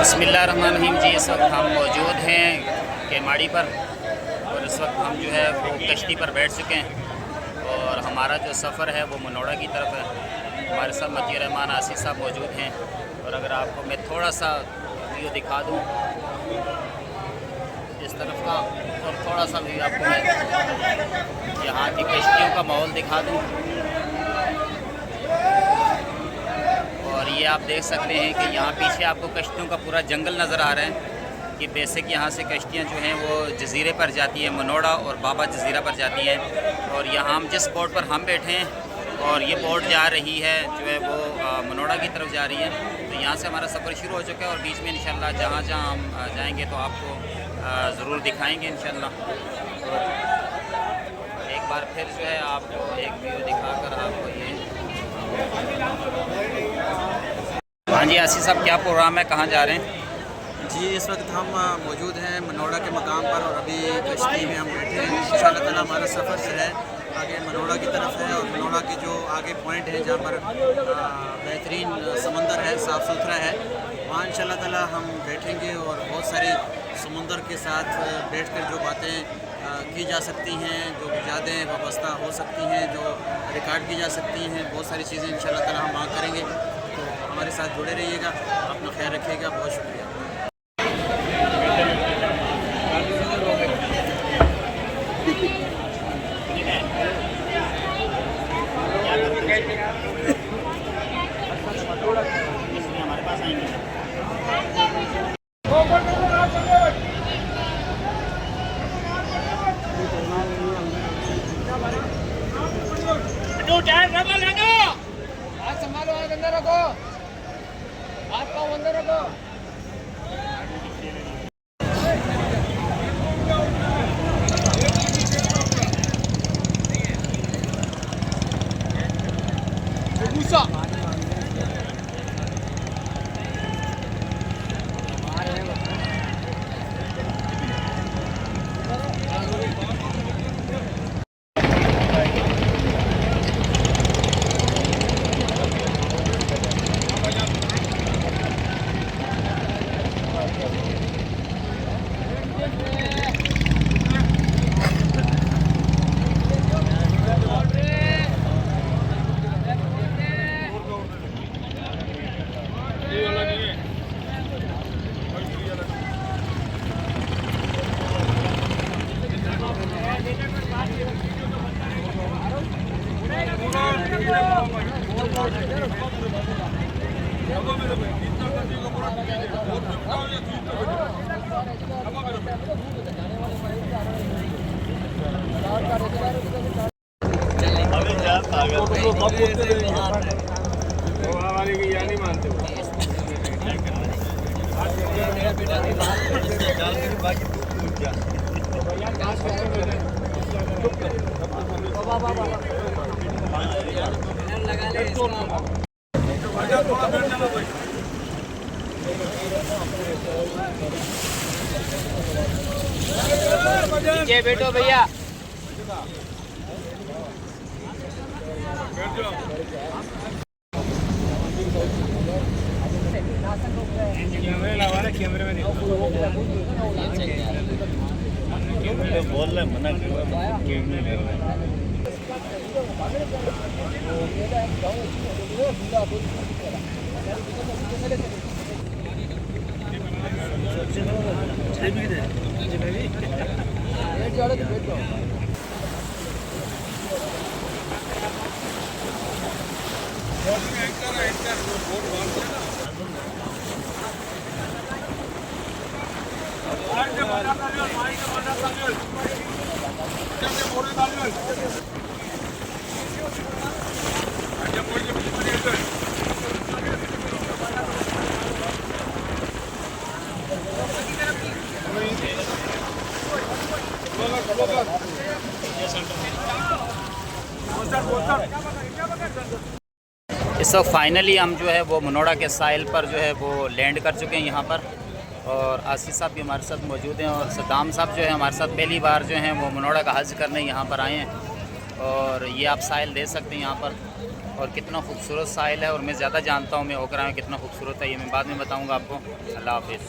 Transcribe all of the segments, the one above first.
बिस्मिल्लाहिर्रहमानिर्रहीम जी। इस वक्त हम मौजूद हैं केमाड़ी पर और इस वक्त हम जो है वो कश्ती पर बैठ चुके हैं और हमारा जो सफ़र है वो मनोड़ा की तरफ है। हमारे साथ मती रहमान आसिफ साहब मौजूद हैं और अगर आपको मैं थोड़ा सा व्यू दिखा दूँ इस तरफ का और थोड़ा सा व्यू आपको मैं यहाँ की कश्तियों का माहौल दिखा दूँ और ये आप देख सकते हैं कि यहाँ पीछे आपको कश्तियों का पूरा जंगल नज़र आ रहा है कि बेसिक यहाँ से कश्तियाँ जो हैं वो जजीरे पर जाती हैं, मनोड़ा और बाबा जजीरा पर जाती हैं। और यहाँ हम जिस बोट पर हम बैठे हैं और ये बोट जा रही है जो है वो मनोड़ा की तरफ जा रही है। तो यहाँ से हमारा सफ़र शुरू हो चुका है और बीच में इंशाल्लाह जहाँ जहाँ हम जाएंगे तो आपको ज़रूर दिखाएँगे इंशाल्लाह। तो एक बार फिर जो है आपको एक व्यू दिखाकर आपको ये। हाँ जी आसिफ साहब, क्या प्रोग्राम है, कहाँ जा रहे हैं? जी, इस वक्त हम मौजूद हैं मनोड़ा के मकाम पर और अभी कश्ती में हम बैठे हैं। इंशाअल्लाह ताला हमारा सफ़र जो है आगे मनोड़ा की तरफ है और मनोड़ा के जो आगे पॉइंट है जहाँ पर बेहतरीन समंदर है, साफ़ सुथरा है, वहाँ इंशाअल्लाह ताला हम बैठेंगे और बहुत सारी समुंदर के साथ बैठकर जो बातें की जा सकती हैं, जो यादें वाबस्ता हो सकती हैं, जो रिकॉर्ड की जा सकती हैं, बहुत सारी चीज़ें इंशाअल्लाह ताला हम वहाँ करेंगे। तो हमारे साथ जुड़े रहिएगा, अपना ख्याल रखिएगा। बहुत शुक्रिया। हमारे पास आएंगे हाथ संभालो, हाथ अंदर रखो, हाथ पाँव अंदर रखो। नीचे बैठो भैया। कैमरे में बोल रहे मना इस वक्त फाइनली हम जो है वो मनोड़ा के साहिल पर जो है वो लैंड कर चुके हैं यहाँ पर और आसिफ साहब भी हमारे साथ मौजूद हैं और सद्दाम साहब जो है हमारे साथ पहली बार जो हैं वो मनोड़ा का हज करने यहाँ पर आए हैं और ये आप साहिल दे सकते हैं यहाँ पर। और कितना खूबसूरत साहिल है, और मैं ज़्यादा जानता हूँ मैं ओकरा में कितना खूबसूरत है, ये मैं बाद में बताऊँगा आपको। अल्लाह हाफिज़।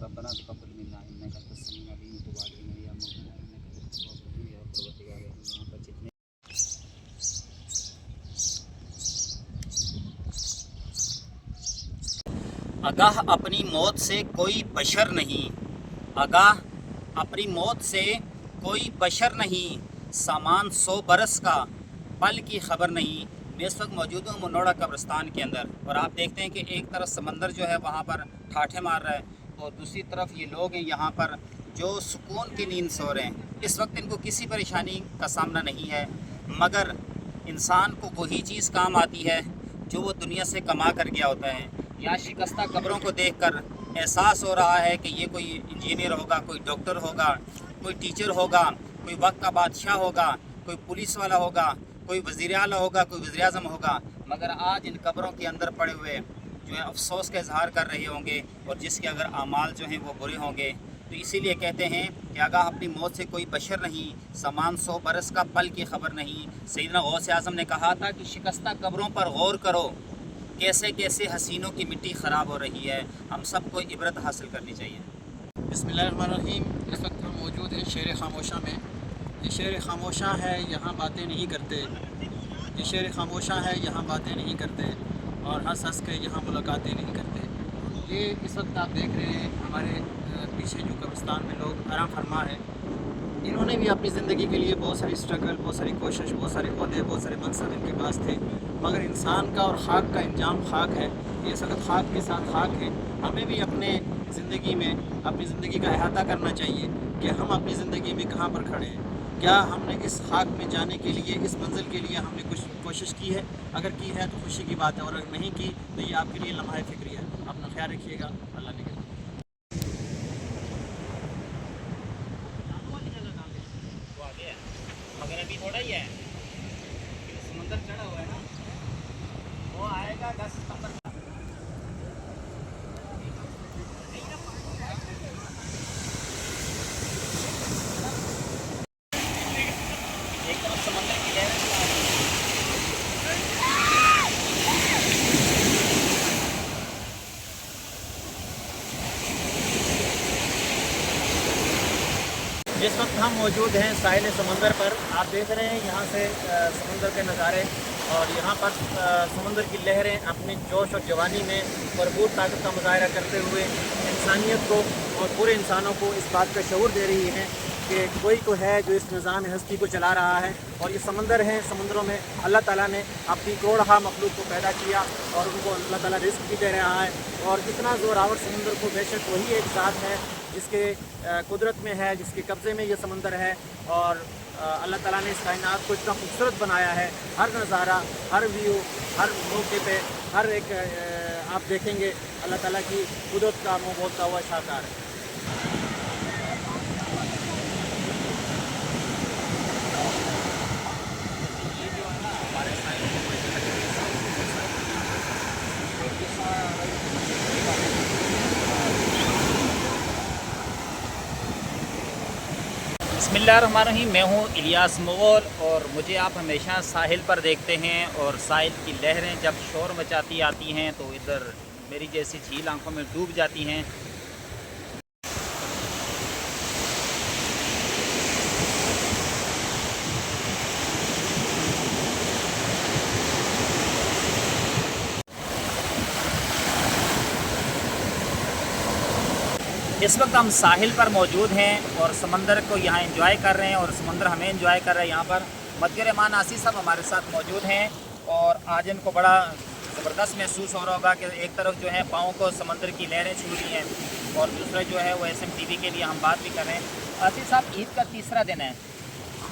रब्बना तक़ब्बल मिन्ना इन्नका अंतस समीउल अलीम व तुब अलैना या मौलाना इन्नका अंतत तव्वाबुर रहीम। या परवरदिगार यहाँ पर जितने आगाह अपनी मौत से कोई बशर नहीं, आगाह अपनी मौत से कोई बशर नहीं, सामान 100 बरस का पल की खबर नहीं। मैं इस वक्त मौजूद हूँ मनोड़ा कब्रिस्तान के अंदर, और आप देखते हैं कि एक तरफ समंदर जो है वहाँ पर ठाठे मार रहा है, और दूसरी तरफ ये लोग हैं यहाँ पर जो सुकून की नींद सो रहे हैं। इस वक्त इनको किसी परेशानी का सामना नहीं है, मगर इंसान को वही चीज़ काम आती है जो वो दुनिया से कमा कर गया होता है। यहाँ शिकस्ता कब्रों को देखकर एहसास हो रहा है कि ये कोई इंजीनियर होगा, कोई डॉक्टर होगा, कोई टीचर होगा, कोई वक्त का बादशाह होगा, कोई पुलिस वाला होगा, कोई वज़ीर आला होगा, कोई वज़ीर आज़म होगा, मगर आज इन कब्रों के अंदर पड़े हुए जो है अफसोस का इजहार कर रहे होंगे, और जिसके अगर आमाल जो हैं वो बुरे होंगे। तो इसीलिए कहते हैं कि आगाह अपनी मौत से कोई बशर नहीं, समान 100 बरस का पल की खबर नहीं। सैयदना गौसे आज़म ने कहा था कि शिकस्ता कब्रों पर गौर करो, कैसे कैसे हसीनों की मिट्टी ख़राब हो रही है, हम सबको इबरत हासिल करनी चाहिए। बिस्मिल्लाहिर्रहमानिर्रहीम। इस वक्त हम मौजूद हैं शेर खामोशा में। ये शेर खामोशा है, यहाँ बातें नहीं करते। ये शेर खामोशा है, यहाँ बातें नहीं करते, और हंस हंस के यहाँ मुलाकातें नहीं करते। ये इस वक्त आप देख रहे हैं हमारे पीछे जो कब्रिस्तान में लोग आराम फरमा है, इन्होंने भी अपनी ज़िंदगी के लिए बहुत सारी स्ट्रगल, बहुत सारी कोशिश, बहुत सारे ओहदे, बहुत सारे मनसब इनके पास थे, मगर इंसान का और खाक का इंजाम खाक है। ये सख्त खाक के साथ खाक है। हमें भी अपने ज़िंदगी में अपनी ज़िंदगी का अहाता करना चाहिए कि हम अपनी ज़िंदगी में कहाँ पर खड़े हैं। क्या हमने इस खाक में जाने के लिए, इस मंजिल के लिए हमने कुछ कोशिश की है? अगर की है तो खुशी की बात है, और अगर नहीं की तो ये आपके लिए लम्हा फ़िक्री है। अपना ख्याल रखिएगा। अल्लाह ने मगर अभी थोड़ा ही है, समंदर चढ़ा हुआ है ना, वो आएगा 10 सितंबर। एक तरफ समंदर की लहरें आ रही हैं। इस वक्त हम मौजूद हैं साहिल समंदर पर। आप देख रहे हैं यहाँ से समंदर के नज़ारे, और यहाँ पर समंदर की लहरें अपनी जोश और जवानी में भरपूर ताकत का मुजाहरा करते हुए इंसानियत को और पूरे इंसानों को इस बात का शऊर दे रही हैं कि कोई तो है जो इस निज़ाम हस्ती को चला रहा है। और ये समंदर हैं, समंदरों में अल्लाह ताला ने अपनी करोड़हा मखलूक को पैदा किया, और उनको अल्लाह ताला रिज़्क़ भी दे रहा है। और इतना ज़ोरावर समंदर को बेशक वही एक ज़ात है जिसके कुदरत में है, जिसके कब्ज़े में ये समंदर है। और अल्लाह ताला ने इस कायनात को इतना खूबसूरत बनाया है। हर नज़ारा, हर व्यू, हर मौके पे, हर एक आप देखेंगे अल्लाह ताला की कुदरत का मुँह बोलता हुआ शाकार है। बिस्मिल्लाहिर्रहमानिर्रहीम। मैं हूँ इलियास मुग़ल, और मुझे आप हमेशा साहिल पर देखते हैं, और साहिल की लहरें जब शोर मचाती आती हैं तो इधर मेरी जैसी झील आंखों में डूब जाती हैं। इस वक्त हम साहिल पर मौजूद हैं और समंदर को यहाँ एंजॉय कर रहे हैं और समंदर हमें एंजॉय कर रहे हैं। यहाँ पर मदीर रहमान आसी साहब हमारे साथ मौजूद हैं और आज इनको बड़ा ज़बरदस्त महसूस हो रहा होगा कि एक तरफ जो है पाँव को समंदर की लहरें छू रही हैं और दूसरा जो है वो SMTV के लिए हम बात भी कर रहे हैं। आसिफ साहब, ईद का तीसरा दिन है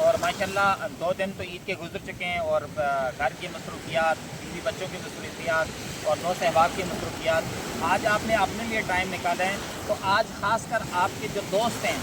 और माशाल्लाह 2 दिन तो ईद के गुजर चुके हैं और घर की मसरूफियात, बीवी बच्चों की मसरूफियात और दोस्त अहबाब की मसरूफियात, आज आपने अपने लिए टाइम निकाला है। तो आज ख़ासकर आपके जो दोस्त हैं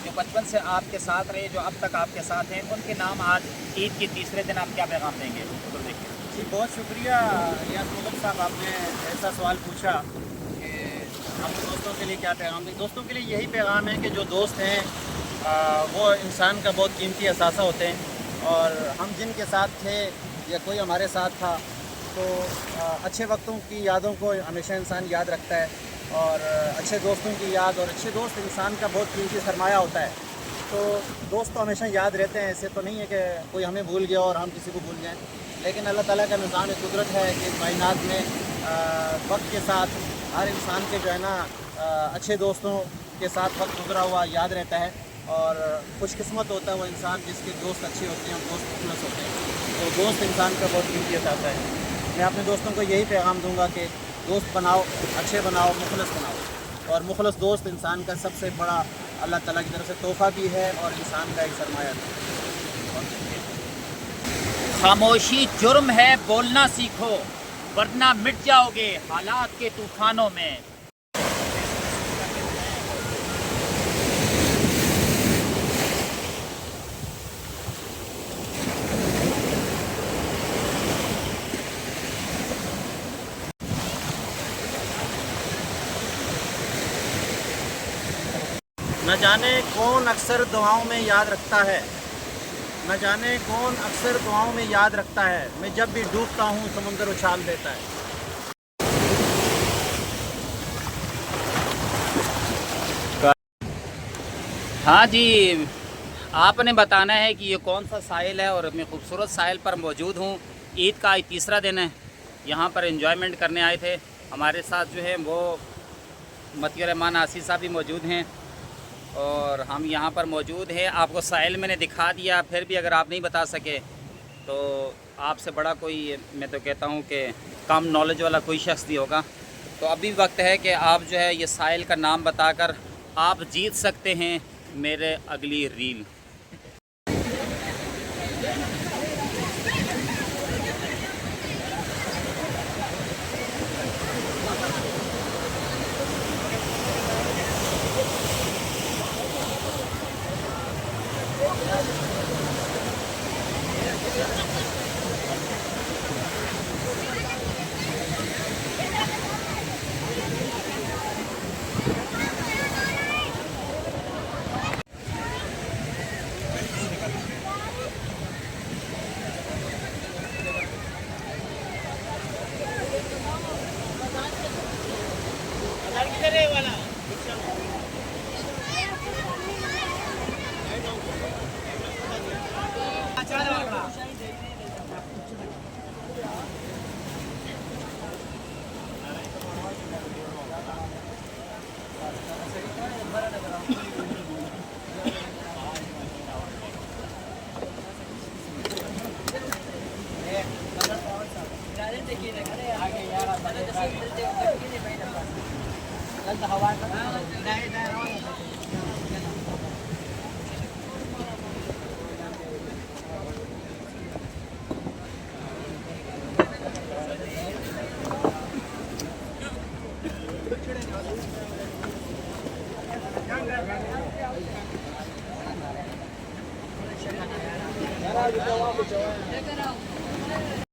जो बचपन से आपके साथ रहे, जो अब तक आपके साथ हैं, उनके नाम आज ईद के तीसरे दिन आप क्या पैगाम देंगे? तो देखिए जी, बहुत शुक्रिया रियाज मुगल साहब, आपने ऐसा सवाल पूछा कि हम दोस्तों के लिए क्या पैगाम दें। दोस्तों के लिए यही पैगाम है कि जो दोस्त हैं वो इंसान का बहुत कीमती असासा होते हैं और हम जिनके साथ थे या कोई हमारे साथ था तो अच्छे वक्तों की यादों को हमेशा इंसान याद रखता है और अच्छे दोस्तों की याद और अच्छे दोस्त इंसान का बहुत कीमती सरमाया होता है। तो दोस्त तो हमेशा याद रहते हैं, ऐसे तो नहीं है कि कोई हमें भूल गया और हम किसी को भूल जाएं, लेकिन अल्लाह ताला का निज़ाम कुदरत है कि कायनात में वक्त के साथ हर इंसान के जो है ना अच्छे दोस्तों के साथ वक्त गुजरा हुआ याद रहता है और खुशकिस्मत होता है वो इंसान जिसके दोस्त अच्छे होते हैं और दोस्त मुखलस होते हैं। तो दोस्त इंसान का बहुत कीमती असासा है। मैं अपने दोस्तों को यही पैगाम दूंगा कि दोस्त बनाओ, अच्छे बनाओ, मुखलस बनाओ और मुखलस दोस्त इंसान का सबसे बड़ा अल्लाह ताला की तरफ से तोहफ़ा भी है और इंसान का एक सरमाया है। खामोशी जुर्म है, बोलना सीखो वरना मिट जाओगे हालात के तूफानों में। न जाने कौन अक्सर दुआओं में याद रखता है, न जाने कौन अक्सर दुआओं में याद रखता है, मैं जब भी डूबता हूँ समुंदर उछाल देता है। हाँ जी, आपने बताना है कि ये कौन सा साहिल है और मैं खूबसूरत साहिल पर मौजूद हूँ। ईद का आज तीसरा दिन है, यहाँ पर एंजॉयमेंट करने आए थे। हमारे साथ जो है वो मदीर रहमान आसी साहब भी मौजूद हैं और हम यहाँ पर मौजूद हैं। आपको साहिल मैंने दिखा दिया, फिर भी अगर आप नहीं बता सके तो आपसे बड़ा कोई, मैं तो कहता हूँ कि कम नॉलेज वाला कोई शख्स नहीं होगा। तो अभी वक्त है कि आप जो है ये साहिल का नाम बताकर आप जीत सकते हैं मेरे अगली रील।